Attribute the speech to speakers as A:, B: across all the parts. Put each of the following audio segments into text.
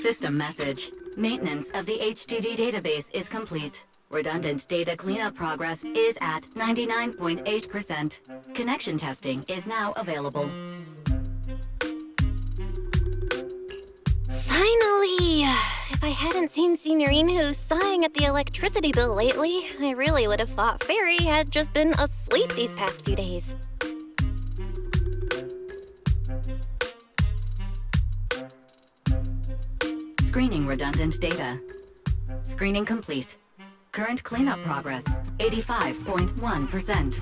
A: System message. Maintenance of the HDD database is complete. Redundant data cleanup progress is at 99.8%. Connection testing is now available.
B: Finally! If I hadn't seen Signorino sighing at the electricity bill lately, I really would have thought Fairy had just been asleep these past few days.
A: Screening redundant data. Screening complete. Current cleanup progress, 85.1%.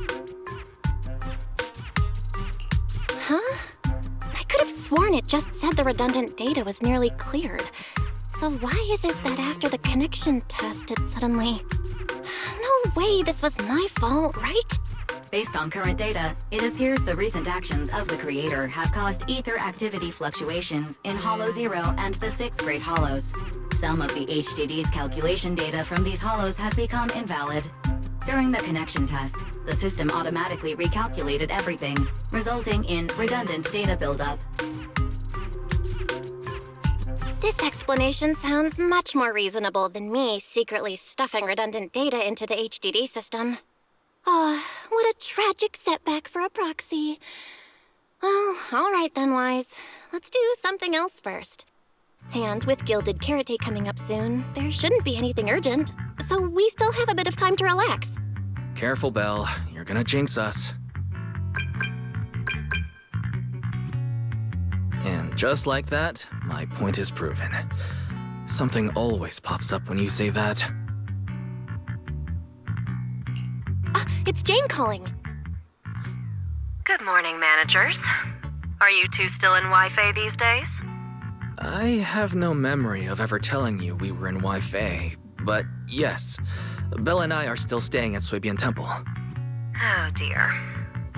B: Huh? I could have sworn it just said the redundant data was nearly cleared. So why is it that after the connection test it suddenly... No way this was my fault, right?
A: Based on current data, it appears the recent actions of the creator have caused ether activity fluctuations in Hollow 0 and the 6 Great Hollows. Some of the HDD's calculation data from these hollows has become invalid. During the connection test, the system automatically recalculated everything, resulting in redundant data buildup.
B: This explanation sounds much more reasonable than me secretly stuffing redundant data into the HDD system. Oh, what a tragic setback for a proxy. Well, all right then, Wise. Let's do something else first. And with Gilded Carrot Day coming up soon, there shouldn't be anything urgent, so we still have a bit of time to relax.
C: Careful, Belle. You're gonna jinx us. And just like that, my point is proven. Something always pops up when you say that.
B: It's Jane calling.
D: Good morning, managers. Are you two still in Wi-Fi these days?
C: I have no memory of ever telling you we were in Wi-Fi, but yes, Belle and I are still staying at Suibian Temple.
D: Oh dear.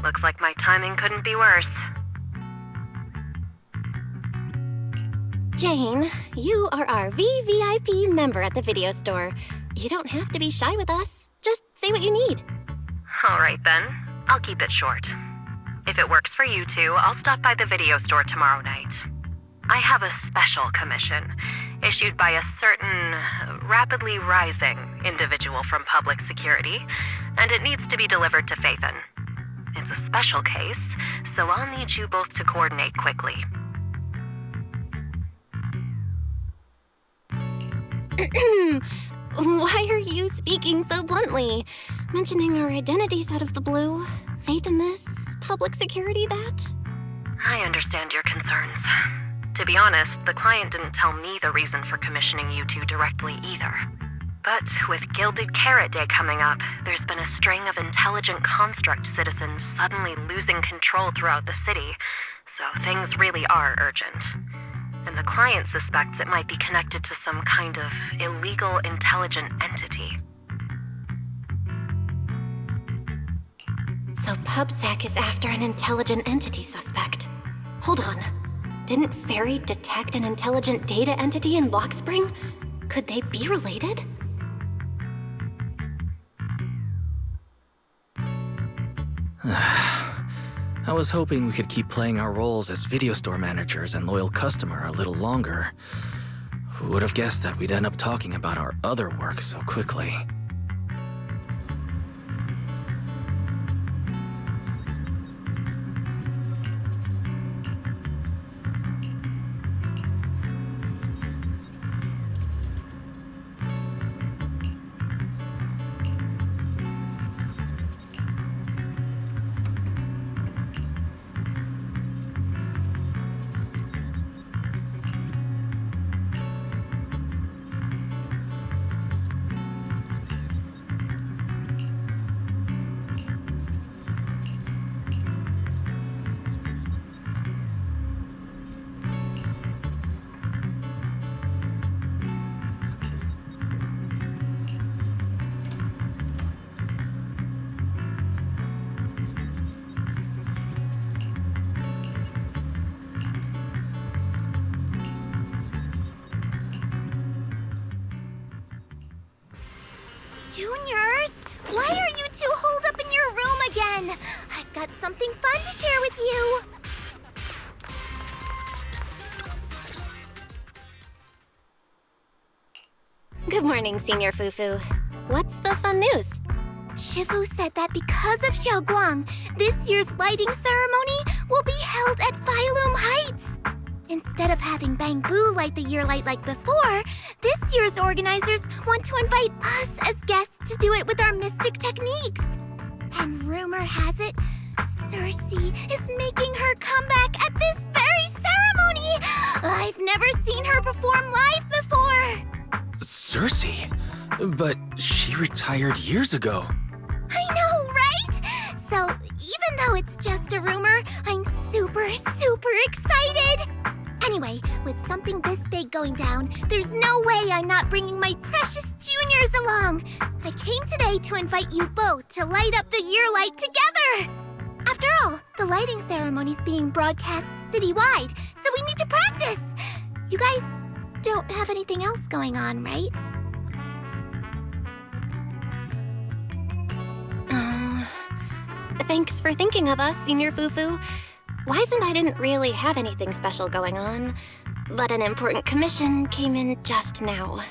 D: Looks like my timing couldn't be worse.
B: Jane, you are our VVIP member at the video store. You don't have to be shy with us. Just say what you need.
D: All right then, I'll keep it short. If it works for you two, I'll stop by the video store tomorrow night. I have a special commission issued by a certain rapidly rising individual from public security, and it needs to be delivered to Phaethon. It's a special case, so I'll need you both to coordinate quickly.
B: Why are you speaking so bluntly? Mentioning our identities out of the blue. Faith in this, public security that?
D: I understand your concerns. To be honest, the client didn't tell me the reason for commissioning you two directly either. But with Gilded Carrot Day coming up, there's been a string of intelligent construct citizens suddenly losing control throughout the city, so things really are urgent. And the client suspects it might be connected to some kind of illegal intelligent entity.
B: So PubSec is after an intelligent entity suspect. Hold on. Didn't Fairy detect an intelligent data entity in Blockspring? Could they be related?
C: I was hoping we could keep playing our roles as video store managers and loyal customer a little longer. Who would have guessed that we'd end up talking about our other work so quickly?
E: Juniors, why are you two holed up in your room again? I've got something fun to share with you.
B: Good morning, Senior Fufu. What's the fun news?
E: Shifu said that because of Xiaoguang, this year's lighting ceremony will be held at Phylum Heights. Instead of having Bang Boo light the year light like before, this year's organizers want to invite us as guests to do it with our mystic techniques. And rumor has it, Cersea is making her comeback at this very ceremony! I've never seen her perform live before!
C: Cersea? But she retired years ago.
E: I know, right? So, even though it's just a rumor, I'm super excited! Anyway, with something this big going down, there's no way I'm not bringing my precious juniors along! I came today to invite you both to light up the year light together! After all, the lighting ceremony's being broadcast citywide, so we need to practice! You guys don't have anything else going on, right?
B: Thanks for thinking of us, Senior Fufu. Wise and I didn't really have anything special going on, but an important commission came in just now.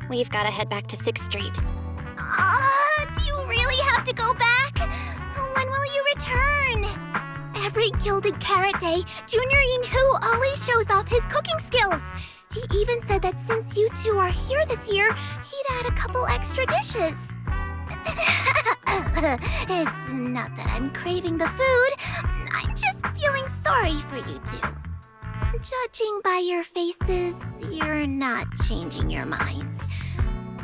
B: We've got to head back to 6th Street.
E: Do you really have to go back? When will you return? Every Gilded Carrot Day, Junior Yinhu always shows off his cooking skills. He even said that since you two are here this year, he'd add a couple extra dishes. It's not that I'm craving the food. I'm just feeling sorry for you two. Judging by your faces, you're not changing your minds.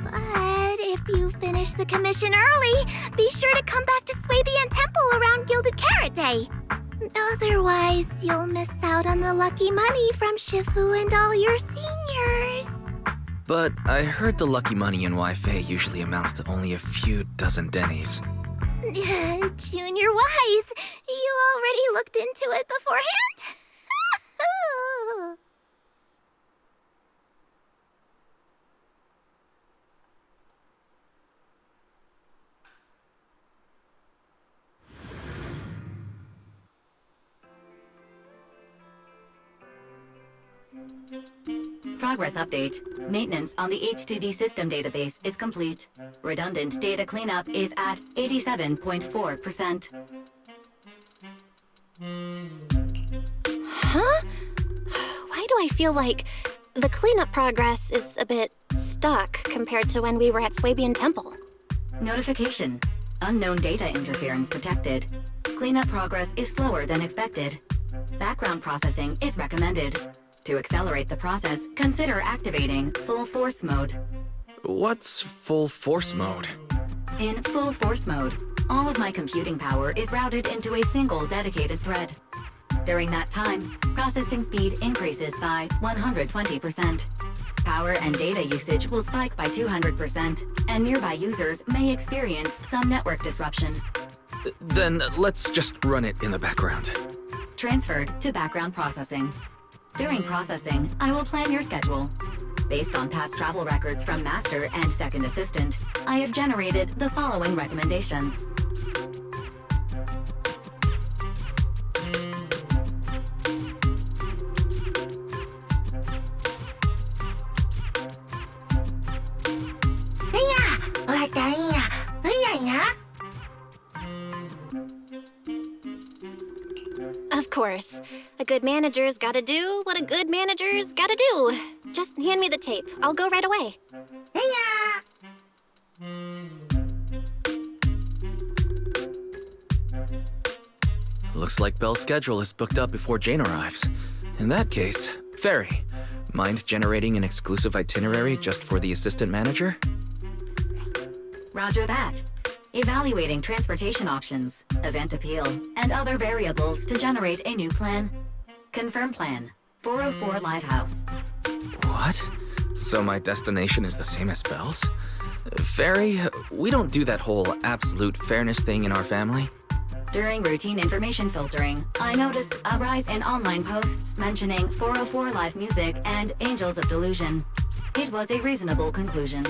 E: But if you finish the commission early, be sure to come back to Swabian Temple around Gilded Carrot Day. Otherwise, you'll miss out on the lucky money from Shifu and all your seniors.
C: But I heard the lucky money in Wi-Fi usually amounts to only a few dozen Denny's.
E: Junior Wise, you already looked into it beforehand?
A: Progress update. Maintenance on the HDD system database is complete. Redundant data cleanup is at 87.4%.
B: Huh? Why do I feel like the cleanup progress is a bit stuck compared to when we were at Swabian Temple?
A: Notification. Unknown data interference detected. Cleanup progress is slower than expected. Background processing is recommended. To accelerate the process, consider activating full force mode.
C: What's full force mode?
A: In full force mode, all of my computing power is routed into a single dedicated thread. During that time, processing speed increases by 120%. Power and data usage will spike by 200%, and nearby users may experience some network disruption.
C: Then let's just run it in the background.
A: Transferred to background processing. During processing, I will plan your schedule. Based on past travel records from Master and Second Assistant, I have generated the following recommendations.
B: Of course. A good manager's gotta do what a good manager's gotta do. Just hand me the tape. I'll go right away.
C: Looks like Belle's schedule is booked up before Jane arrives. In that case, Fairy, mind generating an exclusive itinerary just for the assistant manager?
A: Roger that. Evaluating transportation options, event appeal, and other variables to generate a new plan. Confirm plan. 404 Livehouse.
C: What? So my destination is the same as Belle's? Fairy, we don't do that whole absolute fairness thing in our family.
A: During routine information filtering, I noticed a rise in online posts mentioning 404 Live Music and Angels of Delusion. It was a reasonable conclusion.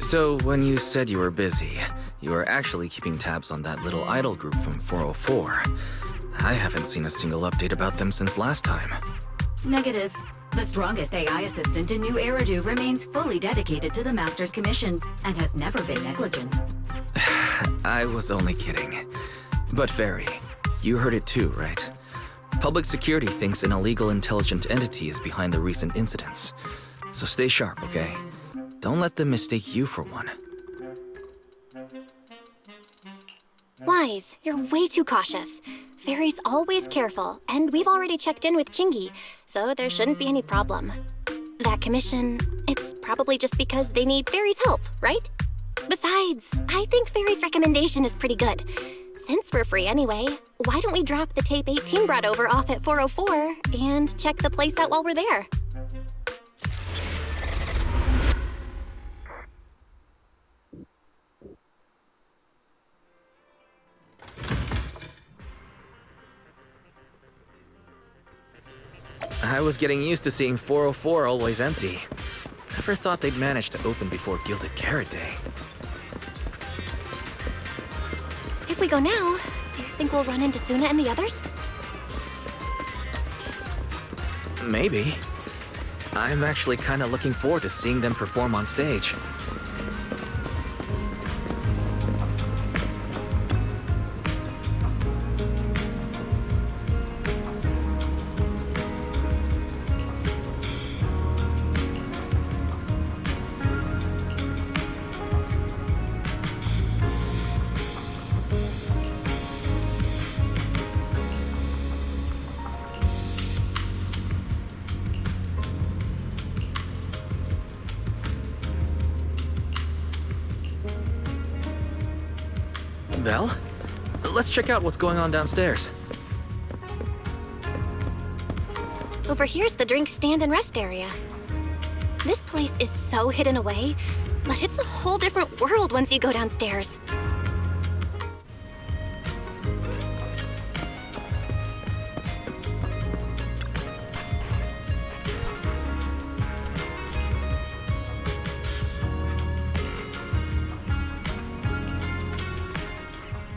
C: So when you said you were busy, you were actually keeping tabs on that little idol group from 404. I haven't seen a single update about them since last time.
A: Negative. The strongest AI assistant in New Eridu remains fully dedicated to the Master's commissions and has never been negligent.
C: I was only kidding. But Fairy, you heard it too, right? Public security thinks an illegal intelligent entity is behind the recent incidents. So stay sharp, okay? Don't let them mistake you for one.
B: Wise, you're way too cautious. Fairy's always careful, and we've already checked in with Chingy, so there shouldn't be any problem. That commission, it's probably just because they need Fairy's help, right? Besides, I think Fairy's recommendation is pretty good. Since we're free anyway, why don't we drop the tape 18 brought over off at 404 and check the place out while we're there?
C: I was getting used to seeing 404 always empty. Never thought they'd manage to open before Gilded Carrot Day.
B: If we go now, do you think we'll run into Suna and the others?
C: Maybe. I'm actually kinda looking forward to seeing them perform on stage. Belle? Let's check out what's going on downstairs.
B: Over here's the drink stand and rest area. This place is so hidden away, but it's a whole different world once you go downstairs.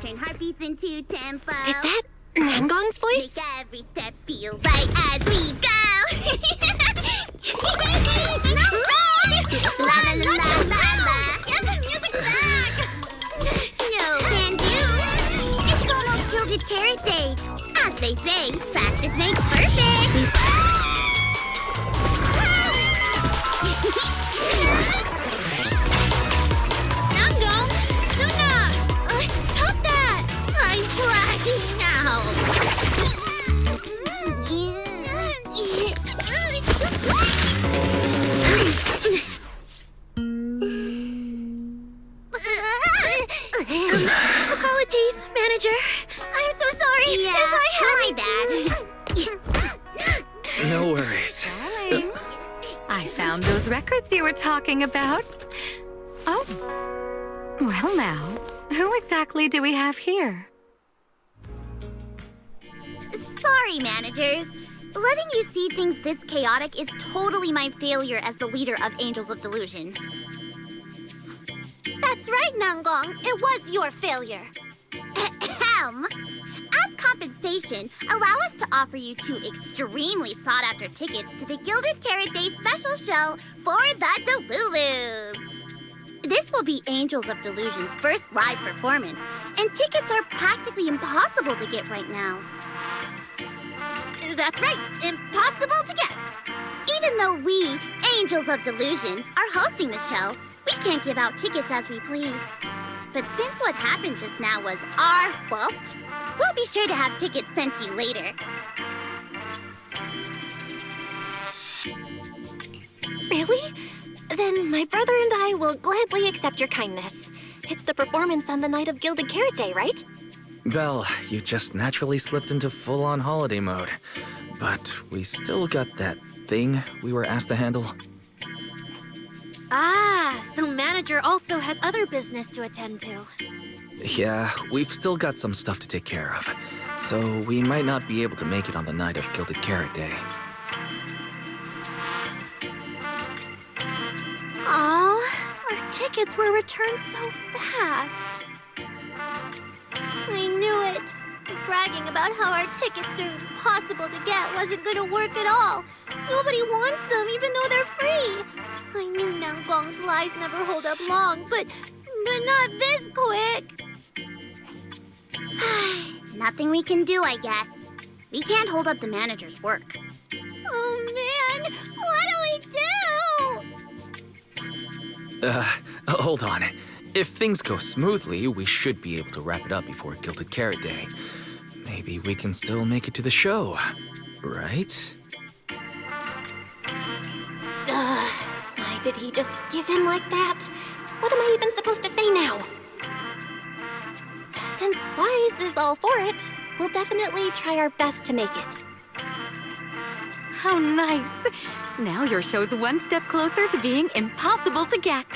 E: Turn heartbeats into tempo.
B: Is that Nangong's voice?
E: Make every step feel right as we go. La la la la la la. Give the music back. No can do. It's almost Gilded Carrot Day. As they say, practice makes perfect. Nangong, Suna, stop that! I'm blacking Apologies, manager. I'm so sorry.
D: Yeah,
E: if I
D: my
E: bad.
C: No worries.
F: Darling, I found those records you were talking about. Oh. Well now, who exactly do we have here?
E: Sorry, managers. Letting you see things this chaotic is totally my failure as the leader of Angels of Delusion. That's right, Nangong. It was your failure. Ahem. As compensation, allow us to offer you 2 extremely sought-after tickets to the Gilded Carrot Day special show for the Delulus. This will be Angels of Delusion's first live performance, and tickets are practically impossible to get right now. That's right, impossible to get. Even though we, Angels of Delusion, are hosting the show, we can't give out tickets as we please. But since what happened just now was our fault, we'll be sure to have tickets sent to you later.
B: Really? Then my brother and I will gladly accept your kindness. It's the performance on the night of Gilded Carrot Day, right?
C: Belle, you just naturally slipped into full-on holiday mode. But we still got that thing we were asked to handle.
B: Ah, so manager also has other business to attend to.
C: Yeah, we've still got some stuff to take care of. So we might not be able to make it on the night of Gilded Carrot Day.
B: Aw, our tickets were returned so fast.
E: I knew it. bragging about how our tickets are impossible to get wasn't gonna work at all. Nobody wants them, even though they're free. I knew Nangong's lies never hold up long, but not this quick.
G: Nothing we can do, I guess. We can't hold up the manager's work.
E: Oh man, what do we do?
C: Hold on. If things go smoothly, we should be able to wrap it up before Gilded Carrot Day. Maybe we can still make it to the show, right?
B: Why did he just give in like that? What am I even supposed to say now? Since Wise is all for it, we'll definitely try our best to make it.
F: How nice. Now your show's one step closer to being impossible to get.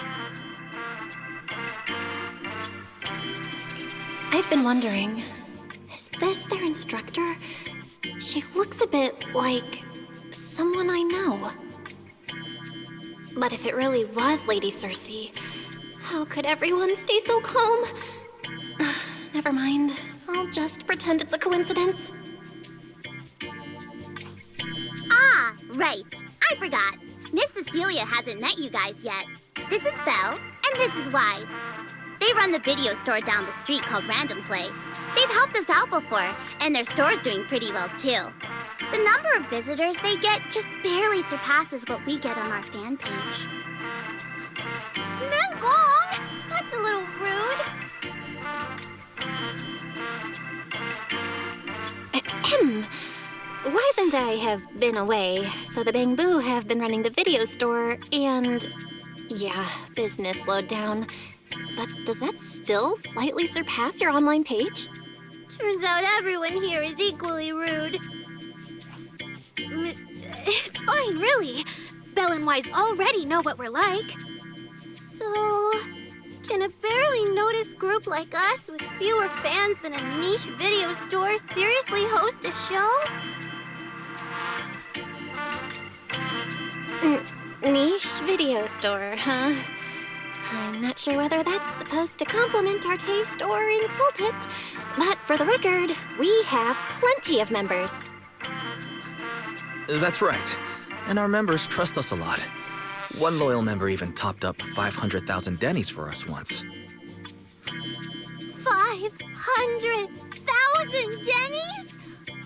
B: I've been wondering, is this their instructor? She looks a bit like someone I know. But if it really was Lady Cersea, how could everyone stay so calm? Never mind. I'll just pretend it's a coincidence.
G: Ah, right. I forgot. Miss Cecilia hasn't met you guys yet. This is Belle, and this is Wise. They run the video store down the street called Random Play. They've helped us out before, and their store's doing pretty well too. The number of visitors they get just barely surpasses what we get on our fan page.
E: Nangong! That's a little rude.
B: Ahem. Wise and I have been away, so the Bamboo have been running the video store, and yeah, business slowed down. But does that still slightly surpass your online page?
E: Turns out everyone here is equally rude.
H: It's fine, really. Belle and Wise already know what we're like.
E: So, can a barely noticed group like us with fewer fans than a niche video store seriously host a show?
B: Niche video store, huh? I'm not sure whether that's supposed to compliment our taste or insult it, but for the record, we have plenty of members.
C: That's right. And our members trust us a lot. One loyal member even topped up 500,000 dennies for us once.
E: 500,000 dennies?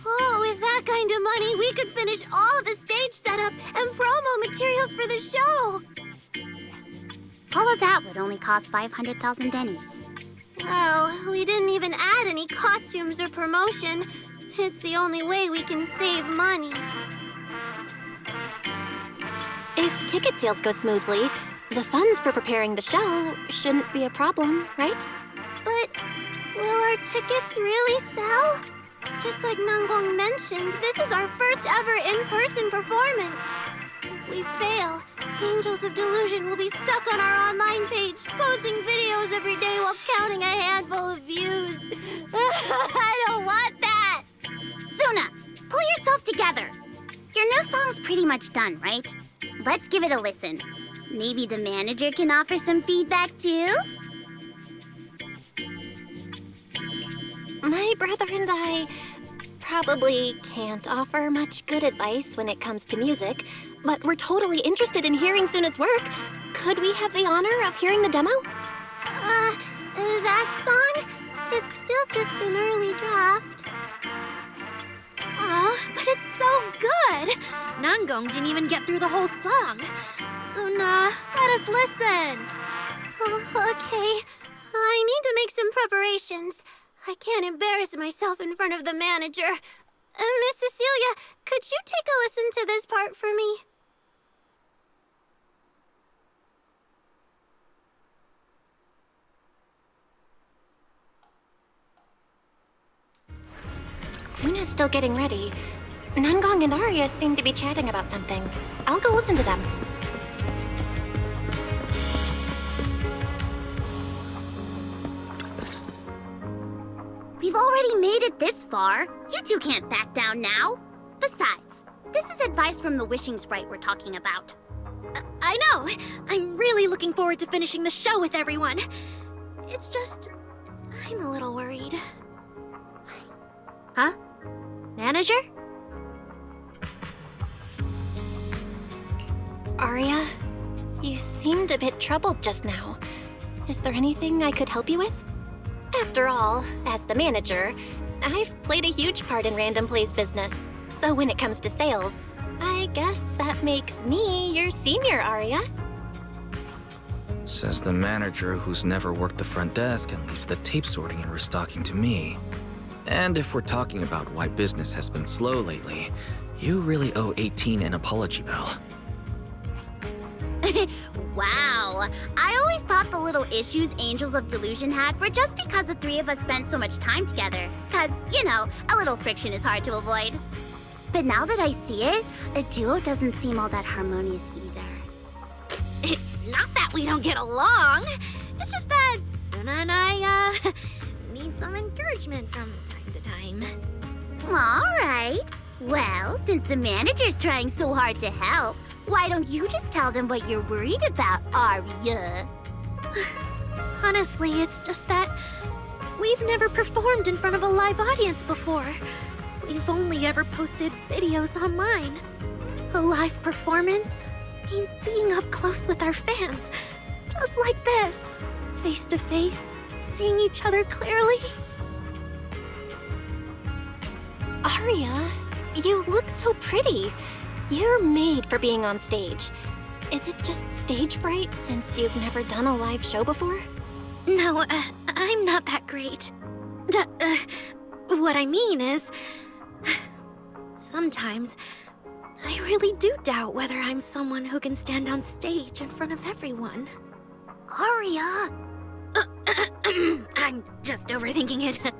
E: Oh, with that kind of money, we could finish all the stage setup and promo materials for the show.
G: All of that would only cost 500,000 dennies.
E: Well, we didn't even add any costumes or promotion. It's the only way we can save money.
B: If ticket sales go smoothly, the funds for preparing the show shouldn't be a problem, right?
E: But will our tickets really sell? Just like Nangong mentioned, this is our first ever in-person performance. If we fail, Angels of Delusion will be stuck on our online page, posting videos every day while counting a handful of views. I don't want that!
G: Suna, pull yourself together. Your new song's pretty much done, right? Let's give it a listen. Maybe the manager can offer some feedback too?
B: My brother and I probably can't offer much good advice when it comes to music, but we're totally interested in hearing Suna's work. Could we have the honor of hearing the demo?
E: That song? It's still just an early draft.
H: Aw, but it's so good! Nangong didn't even get through the whole song.
E: Suna,
H: Let us listen!
E: okay. I need to make some preparations. I can't embarrass myself in front of the manager. Miss Cecilia, could you take a listen to this part for me?
B: Suna's still getting ready. Nangong and Arya seem to be chatting about something. I'll go listen to them.
G: We've already made it this far. You two can't back down now. Besides, this is advice from the wishing sprite we're talking about.
H: I know! I'm really looking forward to finishing the show with everyone. It's just, I'm a little worried. Huh? Manager?
B: Arya, you seemed a bit troubled just now. Is there anything I could help you with? After all, as the manager, I've played a huge part in Random Play's business. So when it comes to sales, I guess that makes me your senior, Arya.
C: Says the manager who's never worked the front desk and leaves the tape sorting and restocking to me. And if we're talking about why business has been slow lately, you really owe 18 an apology, Belle.
G: Wow. I always thought the little issues Angels of Delusion had were just because the three of us spent so much time together. Cause, you know, a little friction is hard to avoid. But now that I see it, a duo doesn't seem all that harmonious either.
H: It's not that we don't get along. It's just that Suna and I, need some encouragement from time to time.
G: Alright. Well, since the manager's trying so hard to help, why don't you just tell them what you're worried about, Arya?
H: Honestly, it's just that we've never performed in front of a live audience before. We've only ever posted videos online. A live performance means being up close with our fans, just like this, face to face, seeing each other clearly.
B: Arya, you look so pretty. You're made for being on stage. Is it just stage fright since you've never done a live show before?
H: No, I'm not that great. What I mean is, sometimes I really do doubt whether I'm someone who can stand on stage in front of everyone.
G: Arya!
H: I'm just overthinking it.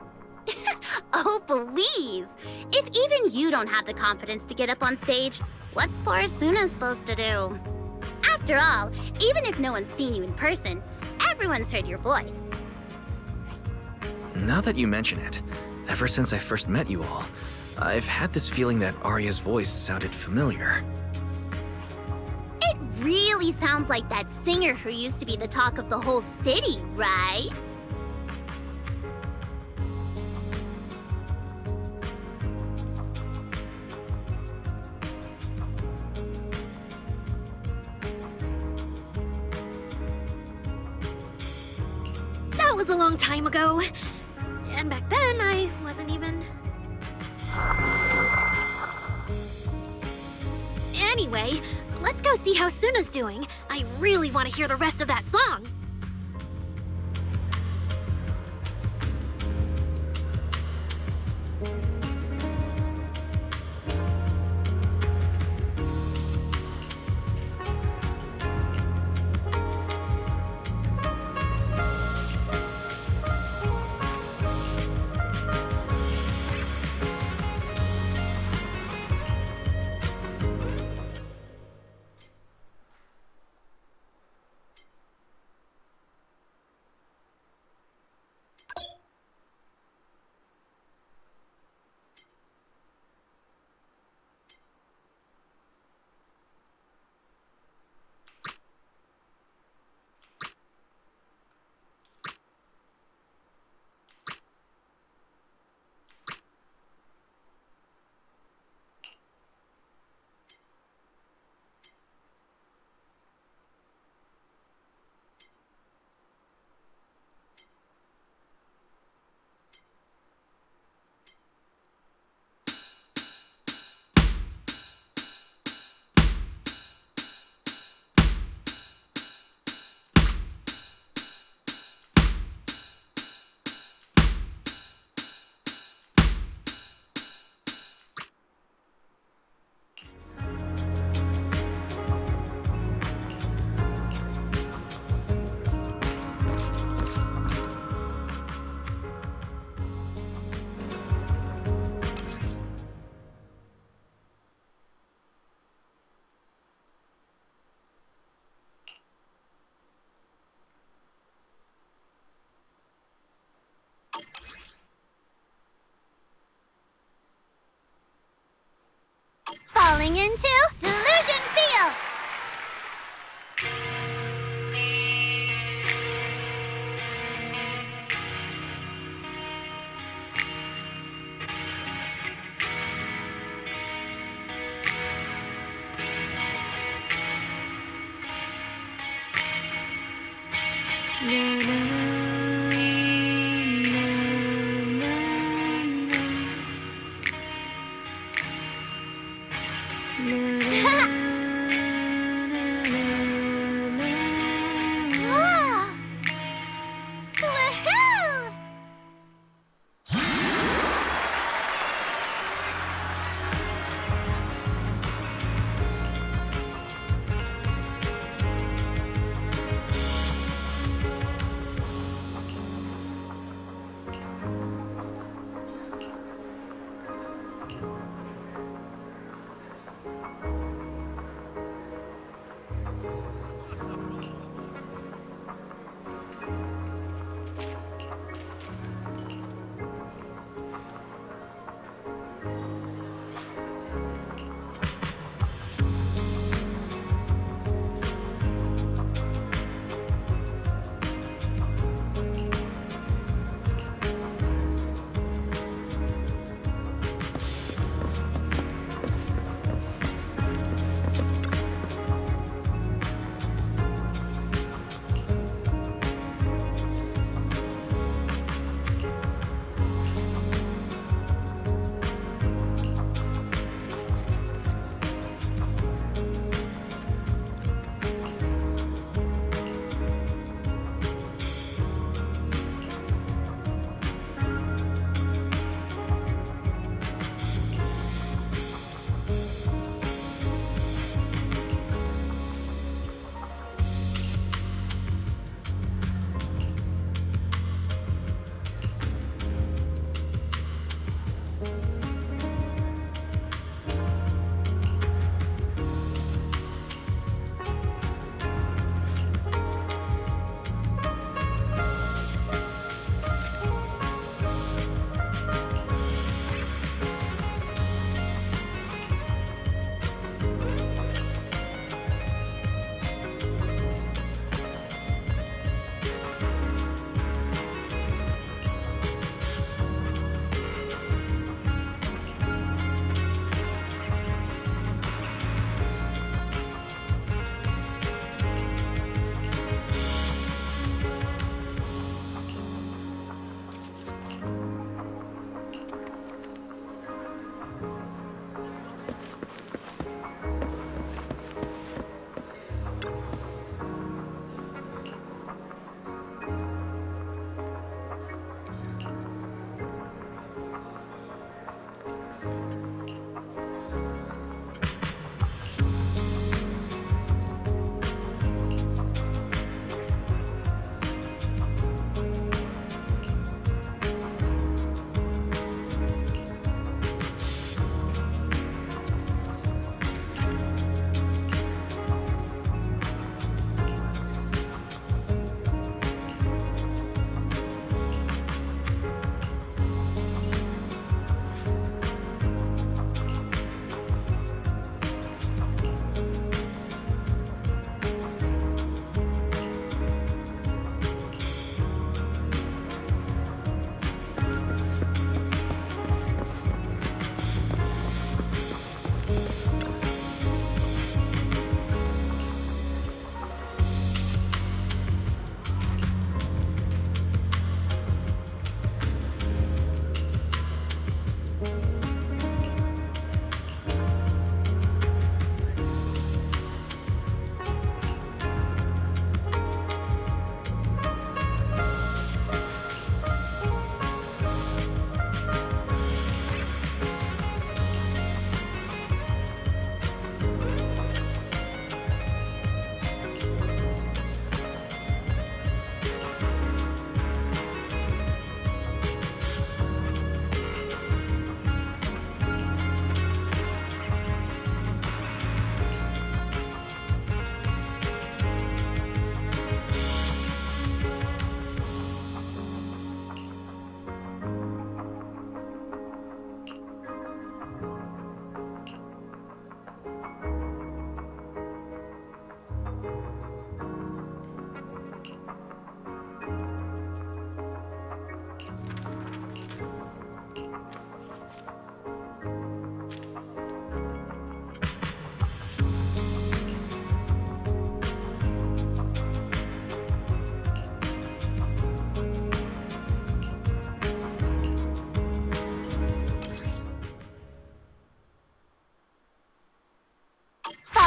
G: Oh, please! If even you don't have the confidence to get up on stage, what's poor Suna supposed to do? After all, even if no one's seen you in person, everyone's heard your voice.
C: Now that you mention it, ever since I first met you all, I've had this feeling that Arya's voice sounded familiar.
G: It really sounds like that singer who used to be the talk of the whole city, right?
H: That was a long time ago. And back then, I wasn't even... Anyway, let's go see how Suna's doing. I really want to hear the rest of that song.
E: Falling into Delusion Field! Woohoo!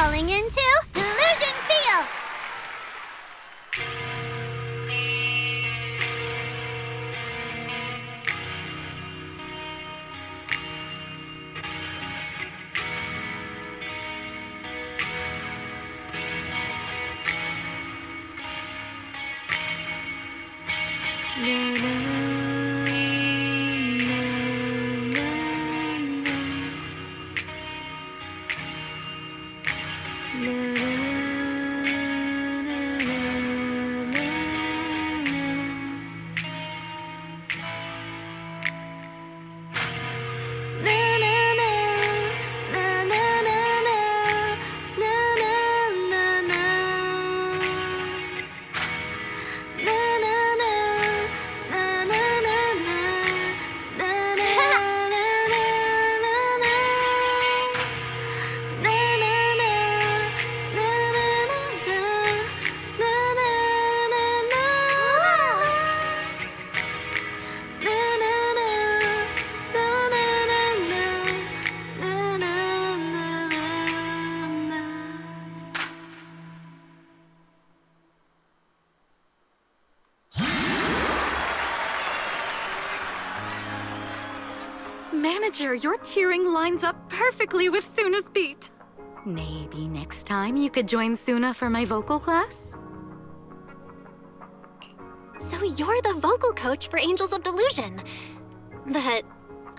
E: falling into Delusion Field!
F: Manager, your cheering lines up perfectly with Suna's beat. Maybe next time you could join Suna for my vocal class?
B: So you're the vocal coach for Angels of Delusion. But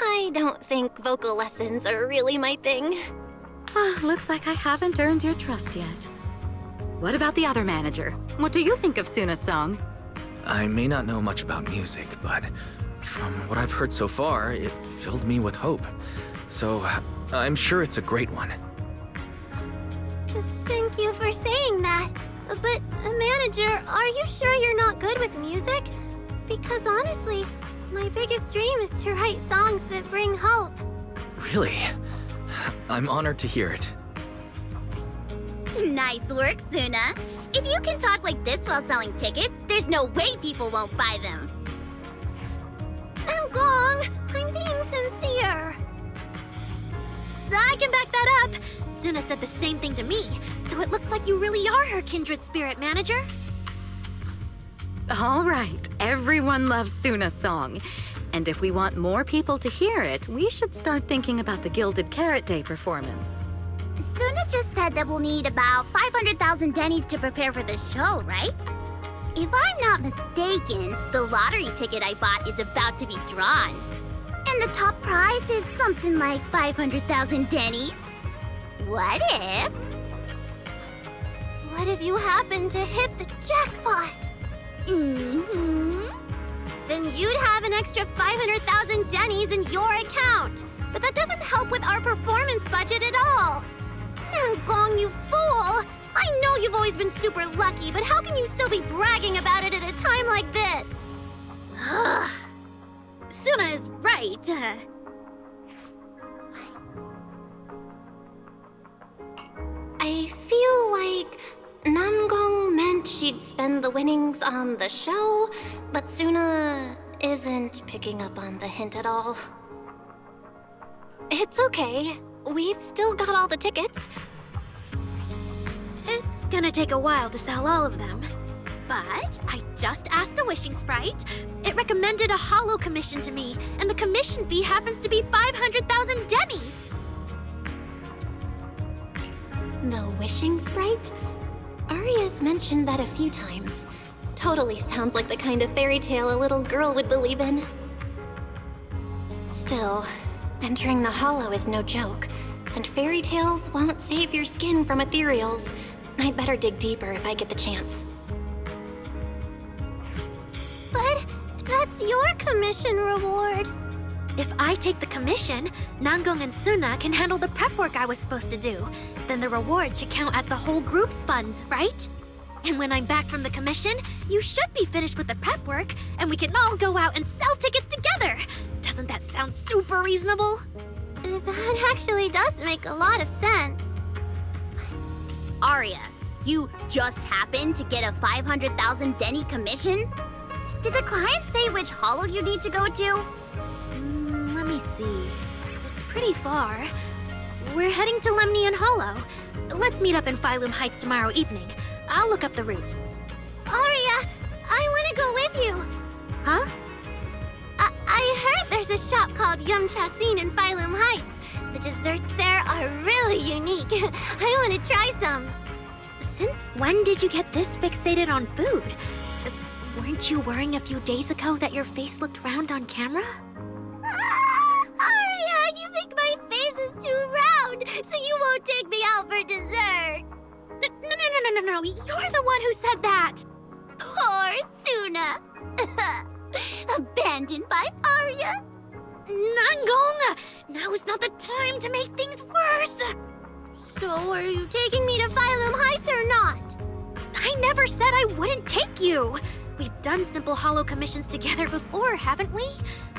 B: I don't think vocal lessons are really my thing.
F: Looks like I haven't earned your trust yet. What about the other manager? What do you think of Suna's song?
C: I may not know much about music, but from what I've heard so far, it filled me with hope. So I'm sure it's a great one.
E: Thank you for saying that. But, manager, are you sure you're not good with music? Because honestly, my biggest dream is to write songs that bring hope.
C: Really? I'm honored to hear it.
G: Nice work, Suna. If you can talk like this while selling tickets, there's no way people won't buy them.
E: Gong, I'm being sincere.
H: I can back that up. Suna said the same thing to me, so it looks like you really are her kindred spirit, manager.
F: All right, everyone loves Suna's song. And if we want more people to hear it, we should start thinking about the Gilded Carrot Day performance.
G: Suna just said that we'll need about 500,000 dennies to prepare for the show, right? If I'm not mistaken, the lottery ticket I bought is about to be drawn. And the top prize is something like 500,000 dennies. What if?
E: What if you happen to hit the jackpot? Then you'd have an extra 500,000 dennies in your account. But that doesn't help with our performance budget at all. Gong, you fool! I know you've always been super lucky, but how can you still be bragging about it at a time like this?
H: Suna is right.
B: I feel like Nangong meant she'd spend the winnings on the show, but Suna isn't picking up on the hint at all. It's okay. We've still got all the tickets.
H: It's gonna take a while to sell all of them. But I just asked the Wishing Sprite. It recommended a holo commission to me, and the commission fee happens to be 500,000 dennies.
B: The Wishing Sprite? Aria's mentioned that a few times. Totally sounds like the kind of fairy tale a little girl would believe in. Still, entering the holo is no joke, and fairy tales won't save your skin from ethereals. I'd better dig deeper if I get the chance.
E: But that's your commission reward.
H: If I take the commission, Nangong and Suna can handle the prep work I was supposed to do. Then the reward should count as the whole group's funds, right? And when I'm back from the commission, you should be finished with the prep work, and we can all go out and sell tickets together. Doesn't that sound super reasonable?
E: That actually does make a lot of sense.
G: Aria, you just happened to get a 500,000 denny commission? Did the client say which holo you need to go to?
H: Let me see. It's pretty far. We're heading to Lemnian Hollow. Let's meet up in Phylum Heights tomorrow evening. I'll look up the route.
E: Aria, I want to go with you.
H: Huh?
E: I heard there's a shop called Yum Chasin in Phylum Heights. The desserts there are really unique. I want to try some.
H: Since when did you get this fixated on food? Weren't you worrying a few days ago that your face looked round on camera?
E: Aria, you think my face is too round, so you won't take me out for dessert.
H: No. You're the one who said that.
E: Poor Suna. Abandoned by Aria.
H: Nangong! Now is not the time to make things worse.
E: So are you taking me to Phylum Heights or not?
H: I never said I wouldn't take you. We've done simple holo commissions together before, haven't we?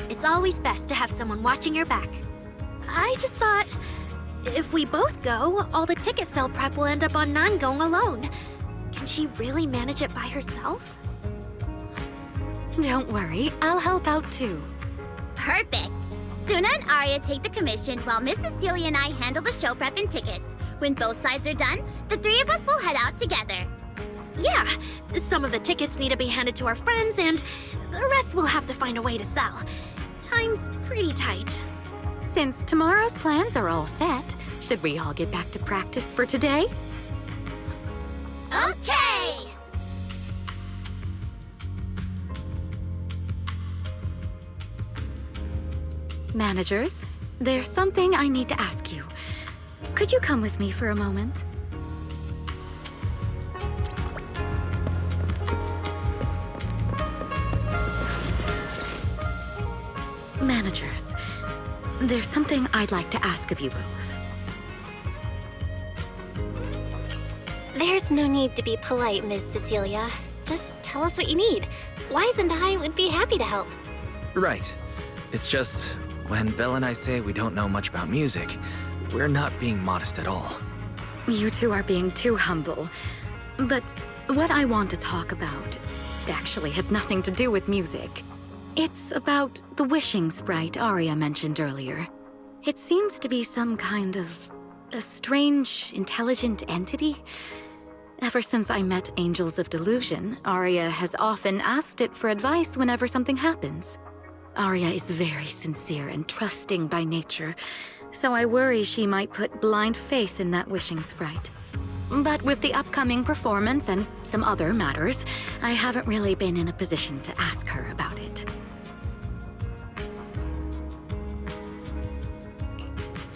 H: It's always best to have someone watching your back. I just thought, if we both go, all the ticket sale prep will end up on Nangong alone. Can she really manage it by herself?
F: Don't worry, I'll help out too.
G: Perfect. Suna and Aria take the commission while Miss Cecilia and I handle the show prep and tickets. When both sides are done, the three of us will head out together.
H: Yeah, some of the tickets need to be handed to our friends, and the rest we'll have to find a way to sell. Time's pretty tight.
F: Since tomorrow's plans are all set, should we all get back to practice for today?
E: Okay!
F: Managers, there's something I need to ask you. Could you come with me for a moment? Managers, there's something I'd like to ask of you both.
B: There's no need to be polite, Ms. Cecilia. Just tell us what you need. Wise and I would be happy to help.
C: Right. It's just, when Belle and I say we don't know much about music, we're not being modest at all.
F: You two are being too humble. But what I want to talk about actually has nothing to do with music. It's about the wishing sprite Aria mentioned earlier. It seems to be some kind of a strange, intelligent entity. Ever since I met Angels of Delusion, Aria has often asked it for advice whenever something happens. Aria is very sincere and trusting by nature, so I worry she might put blind faith in that wishing sprite. But with the upcoming performance and some other matters, I haven't really been in a position to ask her about it.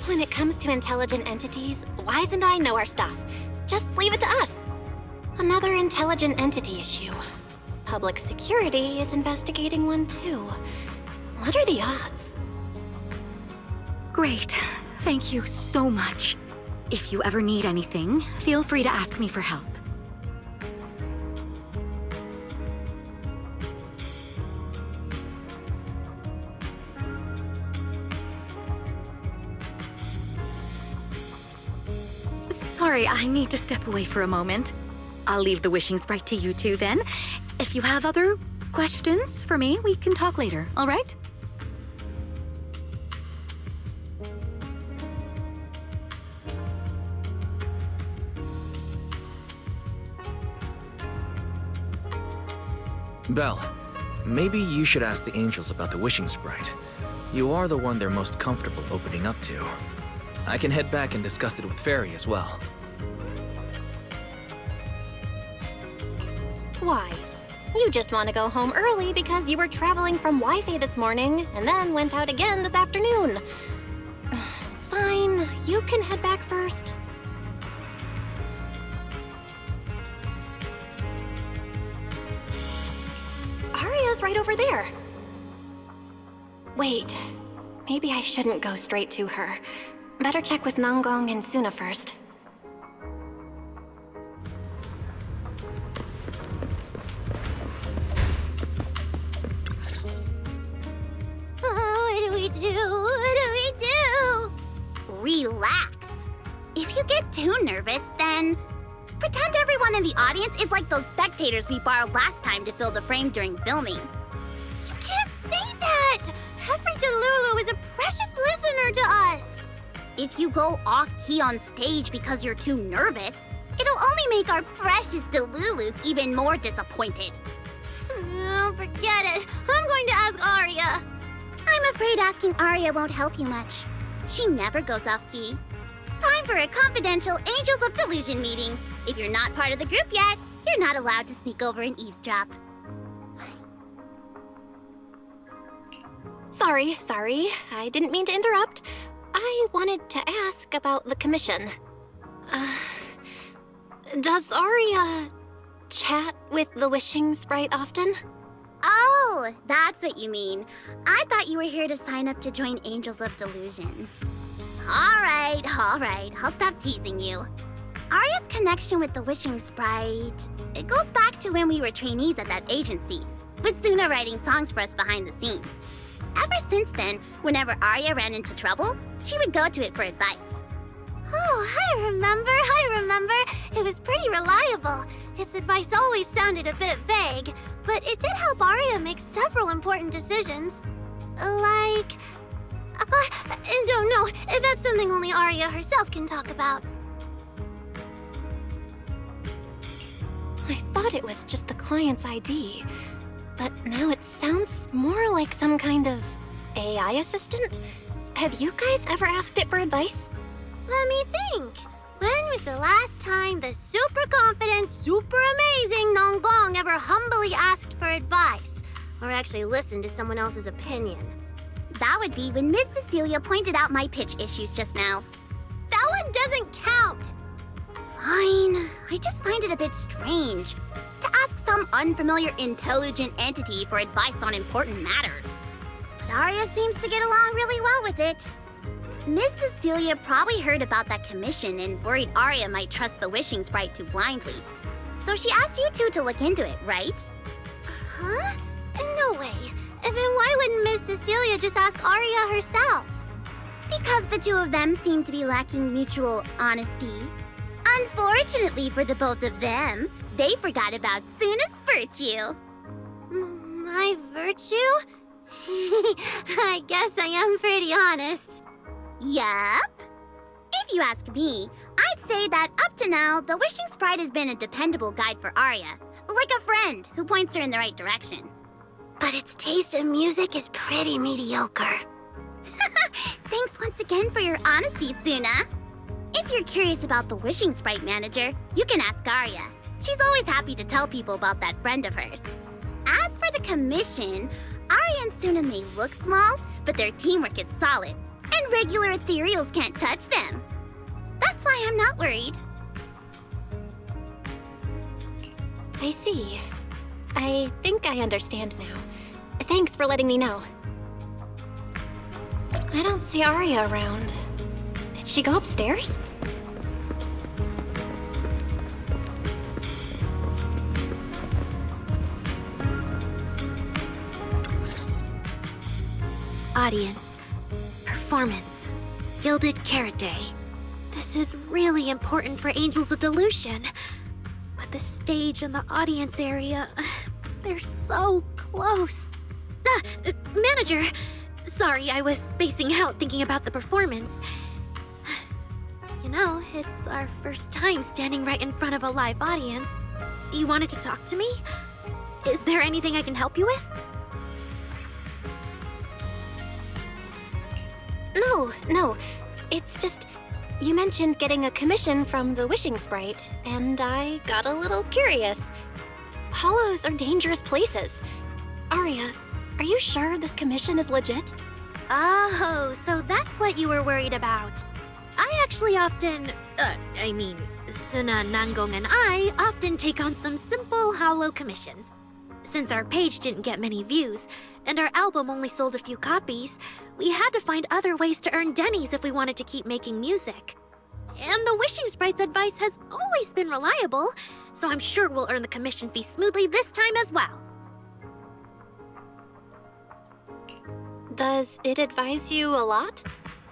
B: When it comes to intelligent entities, Wise and I know our stuff. Just leave it to us. Another intelligent entity issue. Public security is investigating one too. What are the odds?
F: Great. Thank you so much. If you ever need anything, feel free to ask me for help. Sorry, I need to step away for a moment. I'll leave the wishing sprite to you two then. If you have other questions for me, we can talk later, all right?
C: Belle, maybe you should ask the angels about the wishing sprite. You are the one they're most comfortable opening up to. I can head back and discuss it with Fairy as well.
B: Wise. You just want to go home early because you were traveling from Wi-Fi this morning and then went out again this afternoon. Fine, you can head back first. Aria's right over there. Wait, maybe I shouldn't go straight to her. Better check with Nangong and Suna first.
E: What do we do? What do we do?
G: Relax. If you get too nervous, then pretend everyone in the audience is like those spectators we borrowed last time to fill the frame during filming.
E: You can't say that! Heffrington Lulu is a precious listener to us!
G: If you go off-key on stage because you're too nervous, it'll only make our precious Delulus even more disappointed.
H: Oh, forget it. I'm going to ask Aria.
G: I'm afraid asking Aria won't help you much. She never goes off-key. Time for a confidential Angels of Delusion meeting. If you're not part of the group yet, you're not allowed to sneak over and eavesdrop.
B: Sorry. I didn't mean to interrupt. I wanted to ask about the commission. Does Aria chat with the wishing sprite often?
G: Oh, that's what you mean. I thought you were here to sign up to join Angels of Delusion. All right. I'll stop teasing you. Aria's connection with the wishing sprite, it goes back to when we were trainees at that agency, with Suna writing songs for us behind the scenes. Ever since then, whenever Aria ran into trouble, she would go to it for advice.
H: Oh, I remember. It was pretty reliable. Its advice always sounded a bit vague, but it did help Aria make several important decisions. Like... don't know. That's something only Aria herself can talk about.
B: I thought it was just the client's ID, but now it sounds more like some kind of AI assistant. Have you guys ever asked it for advice?
H: Let me think. When was the last time the super confident, super amazing Nonggong ever humbly asked for advice? Or actually listened to someone else's opinion?
G: That would be when Miss Cecilia pointed out my pitch issues just now.
H: That one doesn't count!
G: Fine. I just find it a bit strange to ask some unfamiliar intelligent entity for advice on important matters. But Aria seems to get along really well with it. Miss Cecilia probably heard about that commission and worried Aria might trust the wishing sprite too blindly. So she asked you two to look into it, right?
H: Huh? No way. Then why wouldn't Miss Cecilia just ask Aria herself?
G: Because the two of them seem to be lacking mutual honesty. Unfortunately for the both of them, they forgot about Suna's virtue.
H: My virtue? I guess I am pretty honest.
G: Yup. If you ask me, I'd say that up to now, the wishing sprite has been a dependable guide for Aria, like a friend who points her in the right direction.
H: But its taste in music is pretty mediocre.
G: Thanks once again for your honesty, Suna. If you're curious about the wishing sprite manager, you can ask Aria. She's always happy to tell people about that friend of hers. As for the commission, Aria and Suna may look small, but their teamwork is solid, and regular ethereals can't touch them. That's why I'm not worried.
B: I see. I think I understand now. Thanks for letting me know. I don't see Aria around. Did she go upstairs?
H: Audience. Performance. Gilded Carrot Day. This is really important for Angels of Delusion. But the stage and the audience area, they're so close. Manager! Sorry, I was spacing out thinking about the performance. You know, it's our first time standing right in front of a live audience. You wanted to talk to me? Is there anything I can help you with?
B: No. It's just, you mentioned getting a commission from the wishing sprite, and I got a little curious. Hollows are dangerous places. Aria, are you sure this commission is legit?
H: Oh, so that's what you were worried about. I actually often, Suna, Nangong, and I often take on some simple hollow commissions. Since our page didn't get many views, and our album only sold a few copies, we had to find other ways to earn dennies if we wanted to keep making music. And the Wishing Sprite's advice has always been reliable, so I'm sure we'll earn the commission fee smoothly this time as well.
B: Does it advise you a lot?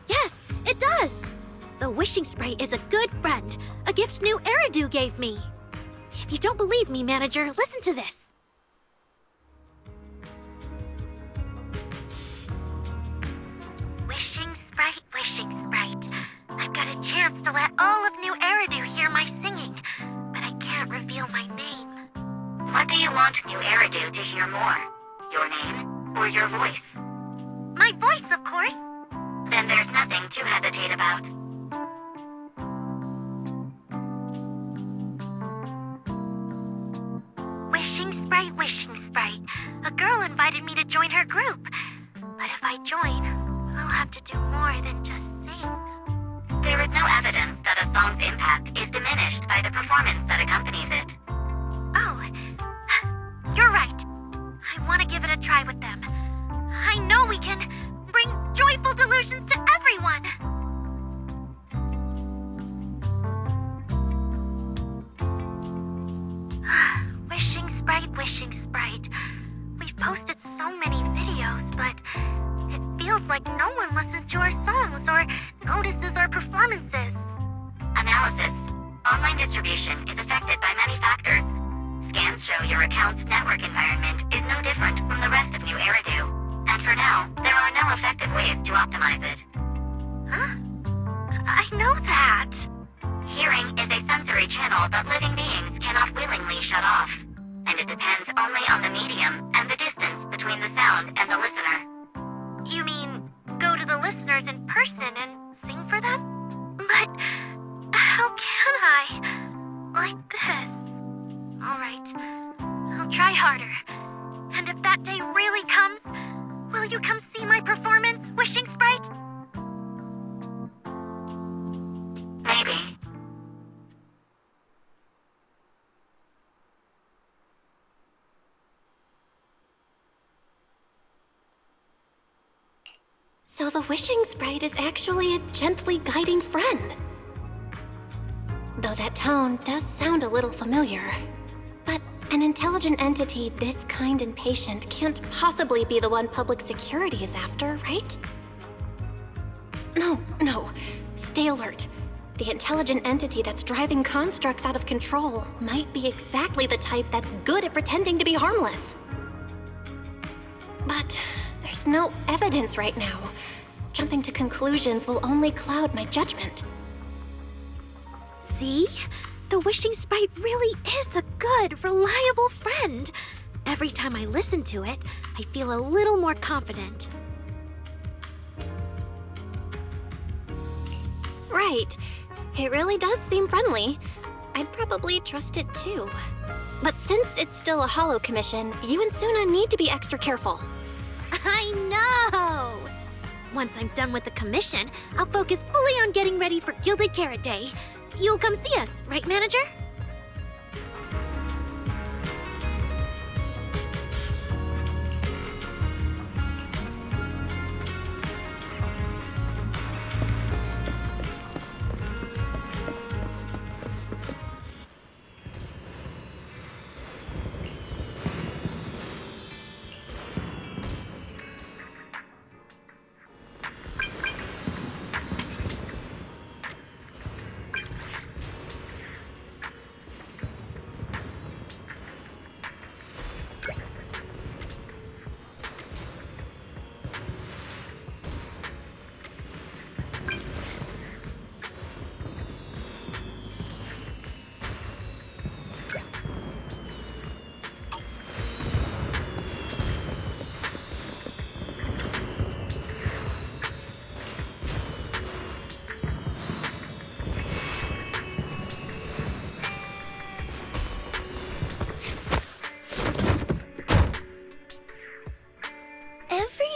H: Yes, it does! The Wishing Sprite is a good friend, a gift new Eridu gave me. If you don't believe me, manager, listen to this.
G: Wishing Sprite,
H: chance to let all of New Eridu hear my singing, but I can't reveal my name.
A: What do you want New Eridu to hear more? Your name or your voice?
H: My voice, of course.
A: Then there's nothing to hesitate about.
H: Wishing Sprite. A girl invited me to join her group. But if I join, I'll have to do more than just sing.
A: There is no evidence that a song's impact is diminished by the performance that accompanies it.
H: Oh, you're right. I want to give it a try with them. I know we can bring joyful delusions to everyone. Wishing Sprite. We've posted so many videos, but it feels like no one listens to our songs or notices our performances.
A: Analysis. Online distribution is affected by many factors. Scans show your account's network environment is no different from the rest of New Eridu. And for now, there are no effective ways to optimize it.
H: Huh? I know that.
A: Hearing is a sensory channel that living beings cannot willingly shut off. And it depends only on the medium and the distance between the sound and the listener.
H: You mean go to the listeners in person and sing for them? But how can I? Like this. Alright, I'll try harder. And if that day really comes, will you come see my performance, Wishing Sprite?
A: Maybe.
B: So the Wishing Sprite is actually a gently guiding friend. Though that tone does sound a little familiar. But an intelligent entity this kind and patient can't possibly be the one public security is after, right? No. Stay alert. The intelligent entity that's driving constructs out of control might be exactly the type that's good at pretending to be harmless. But there's no evidence right now. Jumping to conclusions will only cloud my judgment.
H: See? The Wishing Sprite really is a good, reliable friend. Every time I listen to it, I feel a little more confident.
B: Right. It really does seem friendly. I'd probably trust it too. But since it's still a holo commission, you and Suna need to be extra careful.
H: I know! Once I'm done with the commission, I'll focus fully on getting ready for Gilded Carrot Day. You'll come see us, right, Manager?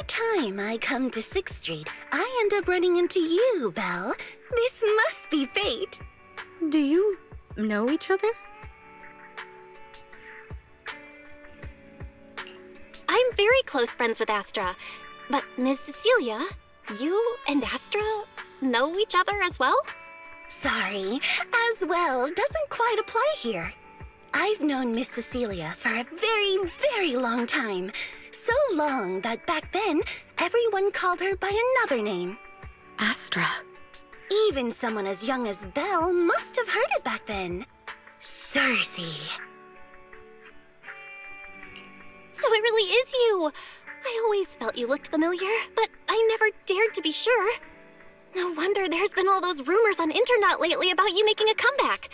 I: Time I come to 6th Street, I end up running into you, Belle. This must be fate.
F: Do you know each other?
B: I'm very close friends with Astra. But Ms. Cecilia, you and Astra know each other as well?
I: Sorry, as well doesn't quite apply here. I've known Miss Cecilia for a very, very long time. So long that back then, everyone called her by another name.
F: Astra.
I: Even someone as young as Belle must have heard it back then. Cersea.
B: So it really is you! I always felt you looked familiar, but I never dared to be sure. No wonder there's been all those rumors on internet lately about you making a comeback.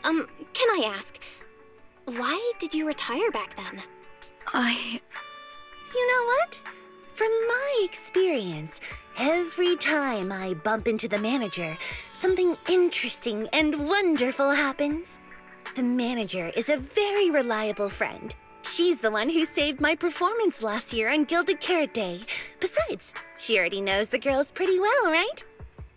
B: Can I ask, why did you retire back then?
I: You know what? From my experience, every time I bump into the manager, something interesting and wonderful happens. The manager is a very reliable friend. She's the one who saved my performance last year on Gilded Carrot Day. Besides, she already knows the girls pretty well, right?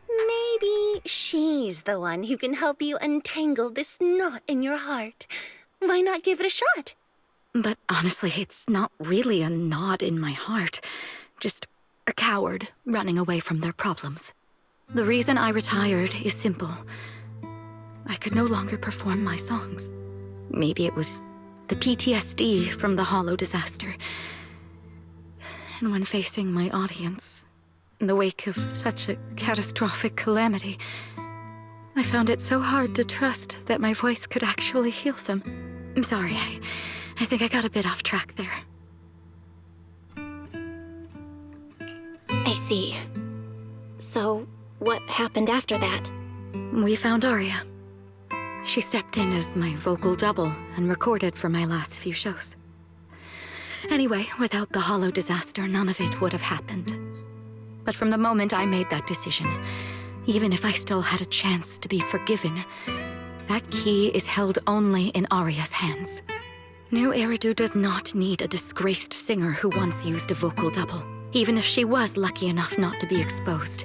I: Maybe she's the one who can help you untangle this knot in your heart. Why not give it a shot?
F: But honestly, it's not really a knot in my heart. Just a coward running away from their problems. The reason I retired is simple. I could no longer perform my songs. Maybe it was the PTSD from the Hollow disaster. And when facing my audience, in the wake of such a catastrophic calamity, I found it so hard to trust that my voice could actually heal them. I'm sorry, I think I got a bit off track there.
B: I see. So, what happened after that?
F: We found Aria. She stepped in as my vocal double and recorded for my last few shows. Anyway, without the Hollow disaster, none of it would have happened. But from the moment I made that decision, even if I still had a chance to be forgiven, that key is held only in Aria's hands. New Eridu does not need a disgraced singer who once used a vocal double, even if she was lucky enough not to be exposed.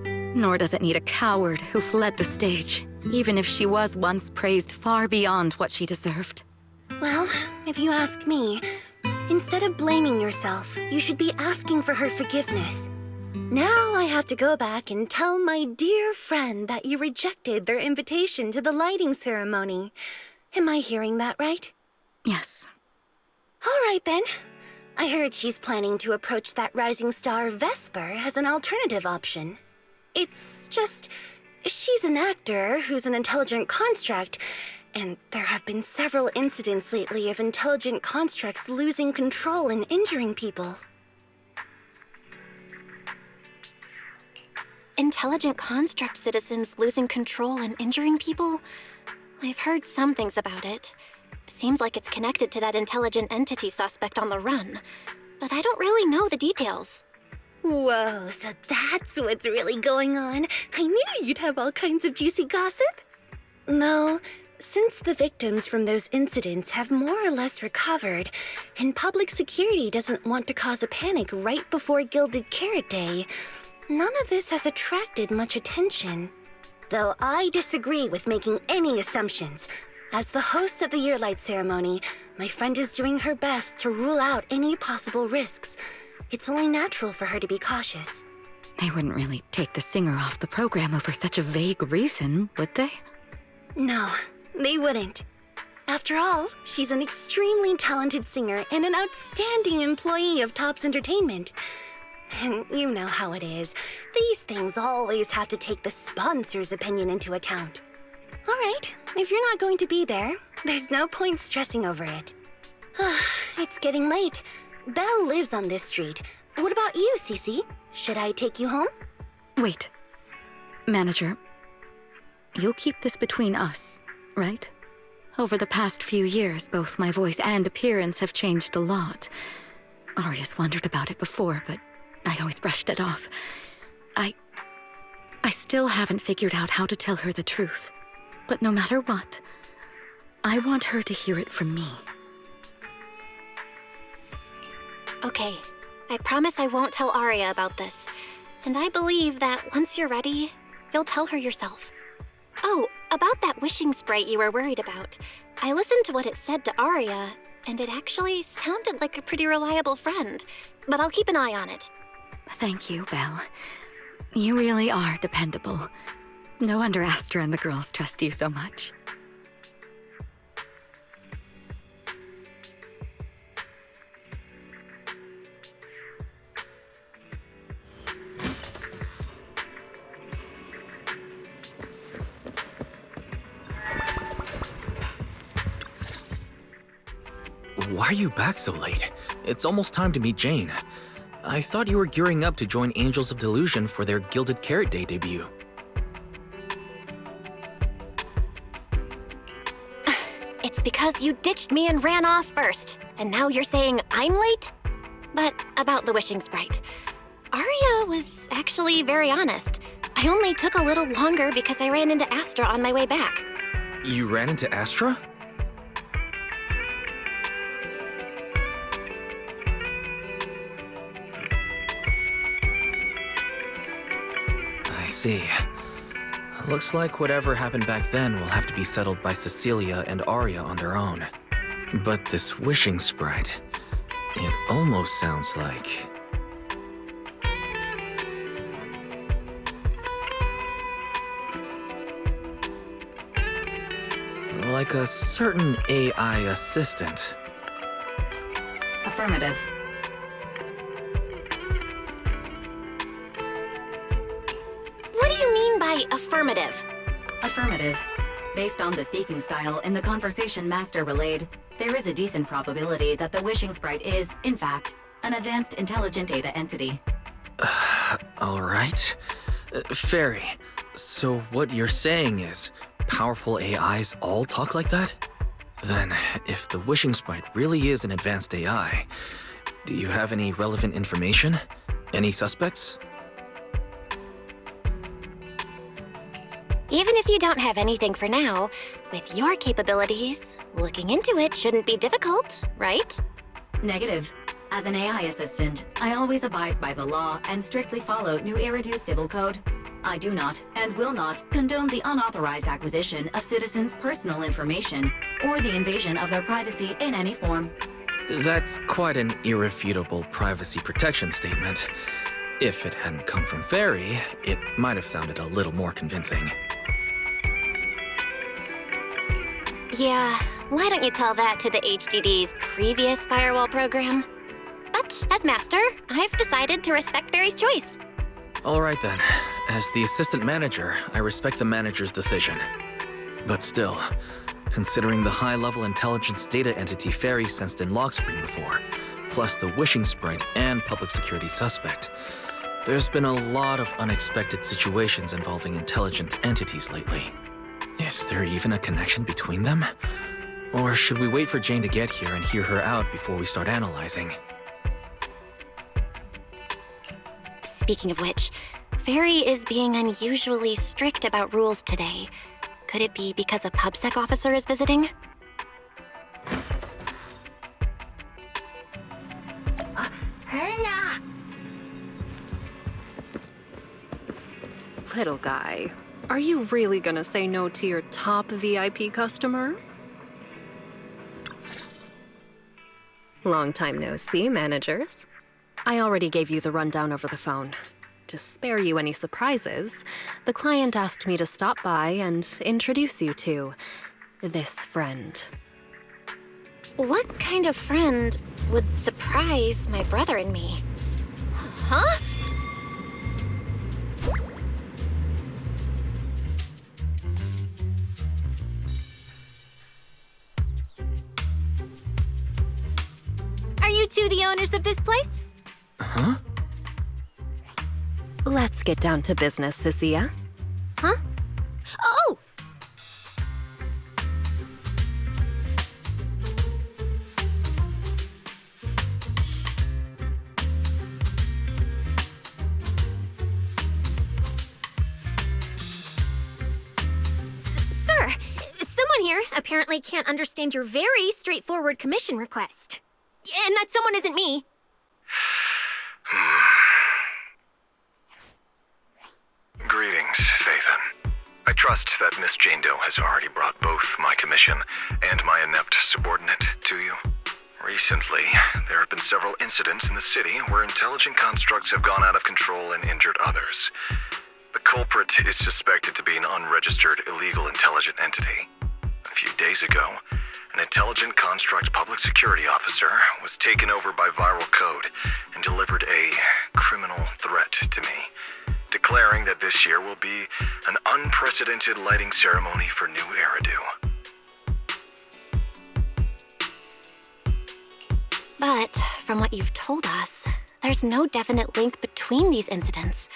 F: Nor does it need a coward who fled the stage, even if she was once praised far beyond what she deserved.
I: Well, if you ask me, instead of blaming yourself, you should be asking for her forgiveness. Now I have to go back and tell my dear friend that you rejected their invitation to the lighting ceremony. Am I hearing that right?
F: Yes.
I: All right then. I heard she's planning to approach that rising star Vesper as an alternative option. It's just, she's an actor who's an intelligent construct, and there have been several incidents lately of intelligent constructs losing control and injuring people.
B: Intelligent construct citizens losing control and injuring people? I've heard some things about it. Seems like it's connected to that intelligent entity suspect on the run, but I don't really know the details.
I: Whoa, so that's what's really going on. I knew you'd have all kinds of juicy gossip. No, since the victims from those incidents have more or less recovered, and public security doesn't want to cause a panic right before Gilded Carrot Day, none of this has attracted much attention. Though I disagree with making any assumptions. As the host of the Yearlight ceremony, my friend is doing her best to rule out any possible risks. It's only natural for her to be cautious.
F: They wouldn't really take the singer off the program over such a vague reason, would they?
I: No, they wouldn't. After all, she's an extremely talented singer and an outstanding employee of Topps Entertainment. And you know how it is. These things always have to take the sponsor's opinion into account. All right, if you're not going to be there, there's no point stressing over it. It's getting late. Belle lives on this street. What about you, Cece? Should I take you home?
F: Wait. Manager, you'll keep this between us, right? Over the past few years, both my voice and appearance have changed a lot. Aria's wondered about it before, but I always brushed it off. I still haven't figured out how to tell her the truth. But no matter what, I want her to hear it from me.
B: Okay, I promise I won't tell Aria about this. And I believe that once you're ready, you'll tell her yourself. Oh, about that wishing sprite you were worried about. I listened to what it said to Aria, and it actually sounded like a pretty reliable friend. But I'll keep an eye on it.
F: Thank you, Belle. You really are dependable. No wonder Astra and the girls trust you so much.
C: Why are you back so late? It's almost time to meet Jane. I thought you were gearing up to join Angels of Delusion for their Gilded Carrot Day debut.
B: It's because you ditched me and ran off first, and now you're saying I'm late? But about the wishing sprite. Arya was actually very honest. I only took a little longer because I ran into Astra on my way back.
C: You ran into Astra? I see. Looks like whatever happened back then will have to be settled by Cecilia and Arya on their own. But this wishing sprite, it almost sounds like... like a certain AI assistant.
A: Affirmative.
B: What do you mean by affirmative?
A: Affirmative. Based on the speaking style in the conversation Master relayed, there is a decent probability that the wishing sprite is, in fact, an advanced intelligent data entity.
C: Alright. Fairy, so what you're saying is powerful AIs all talk like that? Then, if the wishing sprite really is an advanced AI, do you have any relevant information? Any suspects?
B: Even if you don't have anything for now, with your capabilities, looking into it shouldn't be difficult, right?
A: Negative. As an AI assistant, I always abide by the law and strictly follow New Eridu Civil Code. I do not, and will not, condone the unauthorized acquisition of citizens' personal information, or the invasion of their privacy in any form.
C: That's quite an irrefutable privacy protection statement. If it hadn't come from Fairy, it might have sounded a little more convincing.
B: Yeah, why don't you tell that to the HDD's previous firewall program? But as master, I've decided to respect Fairy's choice.
C: All right then. As the assistant manager, I respect the manager's decision. But still, considering the high-level intelligence data entity Fairy sensed in Lockspring before, plus the wishing sprite and public security suspect, there's been a lot of unexpected situations involving intelligent entities lately. Is there even a connection between them? Or should we wait for Jane to get here and hear her out before we start analyzing?
B: Speaking of which, Fairy is being unusually strict about rules today. Could it be because a PubSec officer is visiting?
J: Little guy, are you really gonna say no to your top VIP customer? Long time no see, managers. I already gave you the rundown over the phone. To spare you any surprises, the client asked me to stop by and introduce you to this friend.
B: What kind of friend would surprise my brother and me? Huh?
H: Are you two the owners of this place?
C: Huh?
J: Let's get down to business, Cersea.
H: Huh? Oh! Sir, someone here apparently can't understand your very straightforward commission request. And that someone isn't me.
K: Greetings, Phaethon. I trust that Miss Jane Doe has already brought both my commission and my inept subordinate to you. Recently, there have been several incidents in the city where intelligent constructs have gone out of control and injured others. The culprit is suspected to be an unregistered illegal intelligent entity. A few days ago, an intelligent construct public security officer was taken over by Viral Code and delivered a criminal threat to me, declaring that this year will be an unprecedented lighting ceremony for New Eridu.
B: But from what you've told us, there's no definite link between these incidents.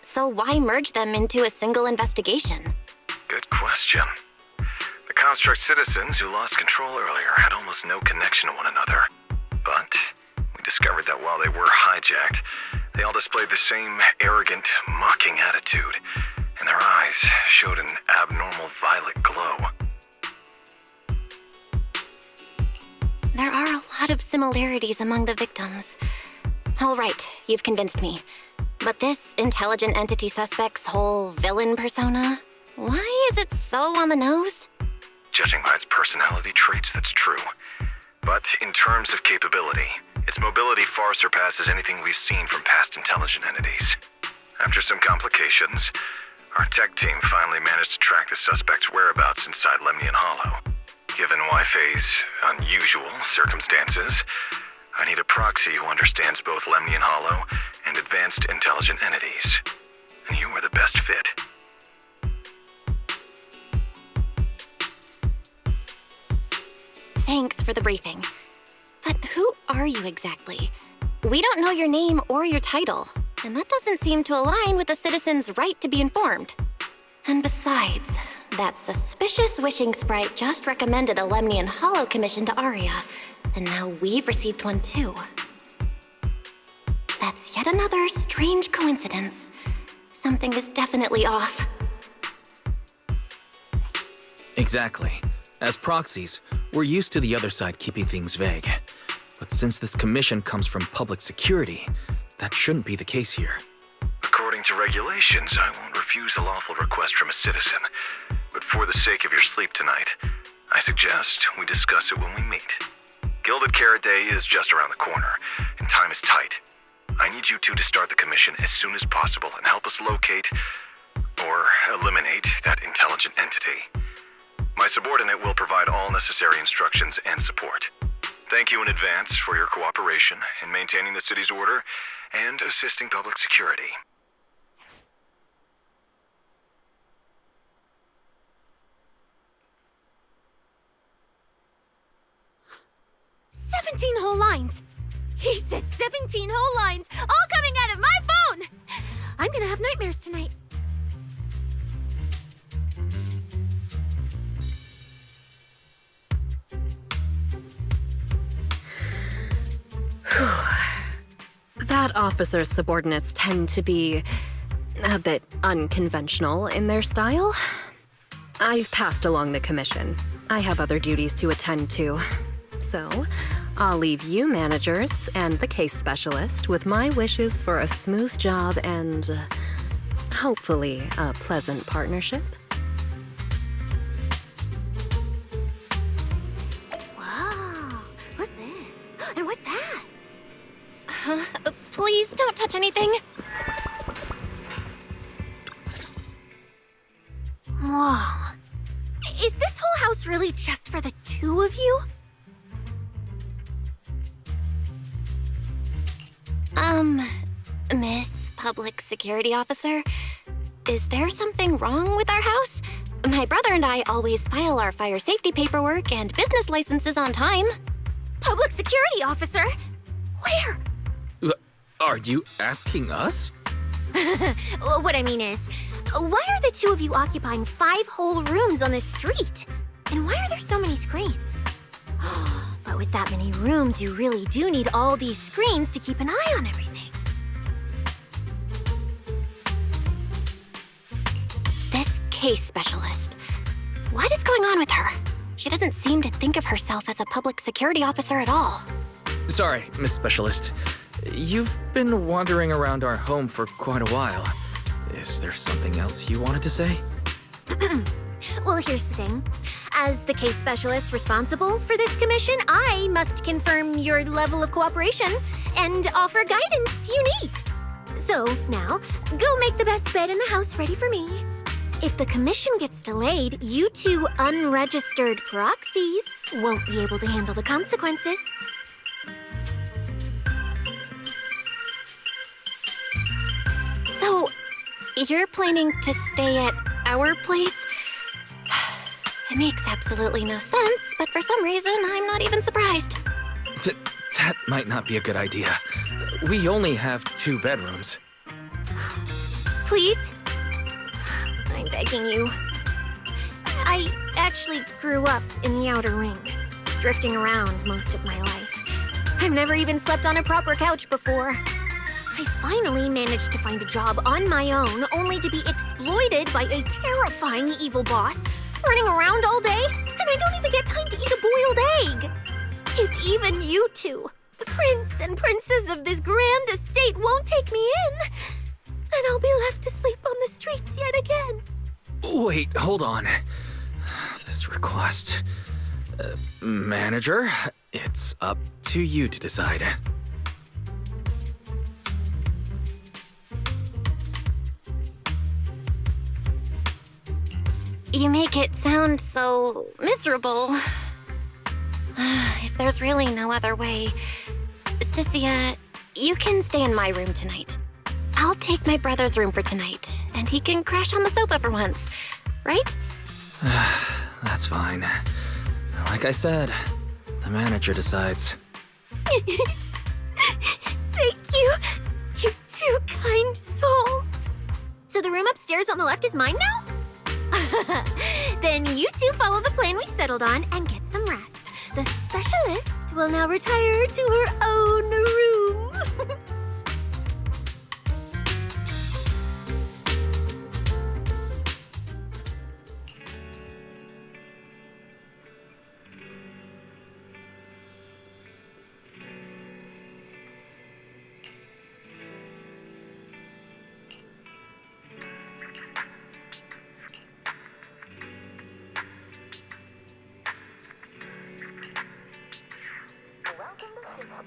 B: So why merge them into a single investigation?
K: Good question. The Construct citizens who lost control earlier had almost no connection to one another. But we discovered that while they were hijacked, they all displayed the same arrogant, mocking attitude, and their eyes showed an abnormal violet glow.
B: There are a lot of similarities among the victims. All right, you've convinced me. But this intelligent entity suspect's whole villain persona, why is it so on the nose?
K: Judging by its personality traits, that's true. But in terms of capability, its mobility far surpasses anything we've seen from past intelligent entities. After some complications, our tech team finally managed to track the suspect's whereabouts inside Lemnian Hollow. Given Wi-Fi's unusual circumstances, I need a proxy who understands both Lemnian Hollow and advanced intelligent entities. And you were the best fit.
B: Thanks for the briefing. But who are you exactly? We don't know your name or your title, and that doesn't seem to align with the citizens' right to be informed. And besides, that suspicious wishing sprite just recommended a Lemnian Hollow commission to Aria, and now we've received one too. That's yet another strange coincidence. Something is definitely off.
C: Exactly. As proxies, we're used to the other side keeping things vague. But since this commission comes from public security, that shouldn't be the case here.
K: According to regulations, I won't refuse a lawful request from a citizen. But for the sake of your sleep tonight, I suggest we discuss it when we meet. Gilded Carrot Day is just around the corner, and time is tight. I need you two to start the commission as soon as possible and help us locate or eliminate that intelligent entity. My subordinate will provide all necessary instructions and support. Thank you in advance for your cooperation in maintaining the city's order and assisting public security.
H: "17 whole lines! He said 17 whole lines, all coming out of my phone! I'm gonna have nightmares tonight."
J: That officer's subordinates tend to be a bit unconventional in their style. I've passed along the commission. I have other duties to attend to. So, I'll leave you managers and the case specialist with my wishes for a smooth job and, hopefully, a pleasant partnership.
H: Wow, what's this? And what's that?
B: Please don't touch anything.
H: Whoa. Is this whole house really just for the two of you?
B: Miss Public Security Officer, is there something wrong with our house? My brother and I always file our fire safety paperwork and business licenses on time.
H: Public Security Officer? Where?
C: Are you asking us?
H: What I mean is, why are the two of you occupying 5 whole rooms on this street? And why are there so many screens? But with that many rooms, you really do need all these screens to keep an eye on everything.
B: This case specialist. What is going on with her? She doesn't seem to think of herself as a public security officer at all.
C: Sorry, Miss Specialist. You've been wandering around our home for quite a while. Is there something else you wanted to say?
H: Well, here's the thing. As the case specialist responsible for this commission, I must confirm your level of cooperation and offer guidance you need. So, now, go make the best bed in the house ready for me. If the commission gets delayed, you two unregistered proxies won't be able to handle the consequences.
B: So, you're planning to stay at our place? It makes absolutely no sense, but for some reason, I'm not even surprised.
C: That might not be a good idea. We only have 2 bedrooms.
H: Please? I'm begging you. I actually grew up in the Outer Ring, drifting around most of my life. I've never even slept on a proper couch before. I finally managed to find a job on my own, only to be exploited by a terrifying evil boss, running around all day, and I don't even get time to eat a boiled egg. If even you two, the prince and princess of this grand estate, won't take me in, then I'll be left to sleep on the streets yet again.
C: Wait, hold on. This request... manager, it's up to you to decide.
B: You make it sound so miserable. If there's really no other way, Cersea, you can stay in my room tonight. I'll take my brother's room for tonight, and he can crash on the sofa for once, right?
C: That's fine. Like I said, the manager decides.
H: Thank you, you two kind souls. So the room upstairs on the left is mine now? Then you two follow the plan we settled on and get some rest. The specialist will now retire to her own room.
L: Welcome to Hip Hop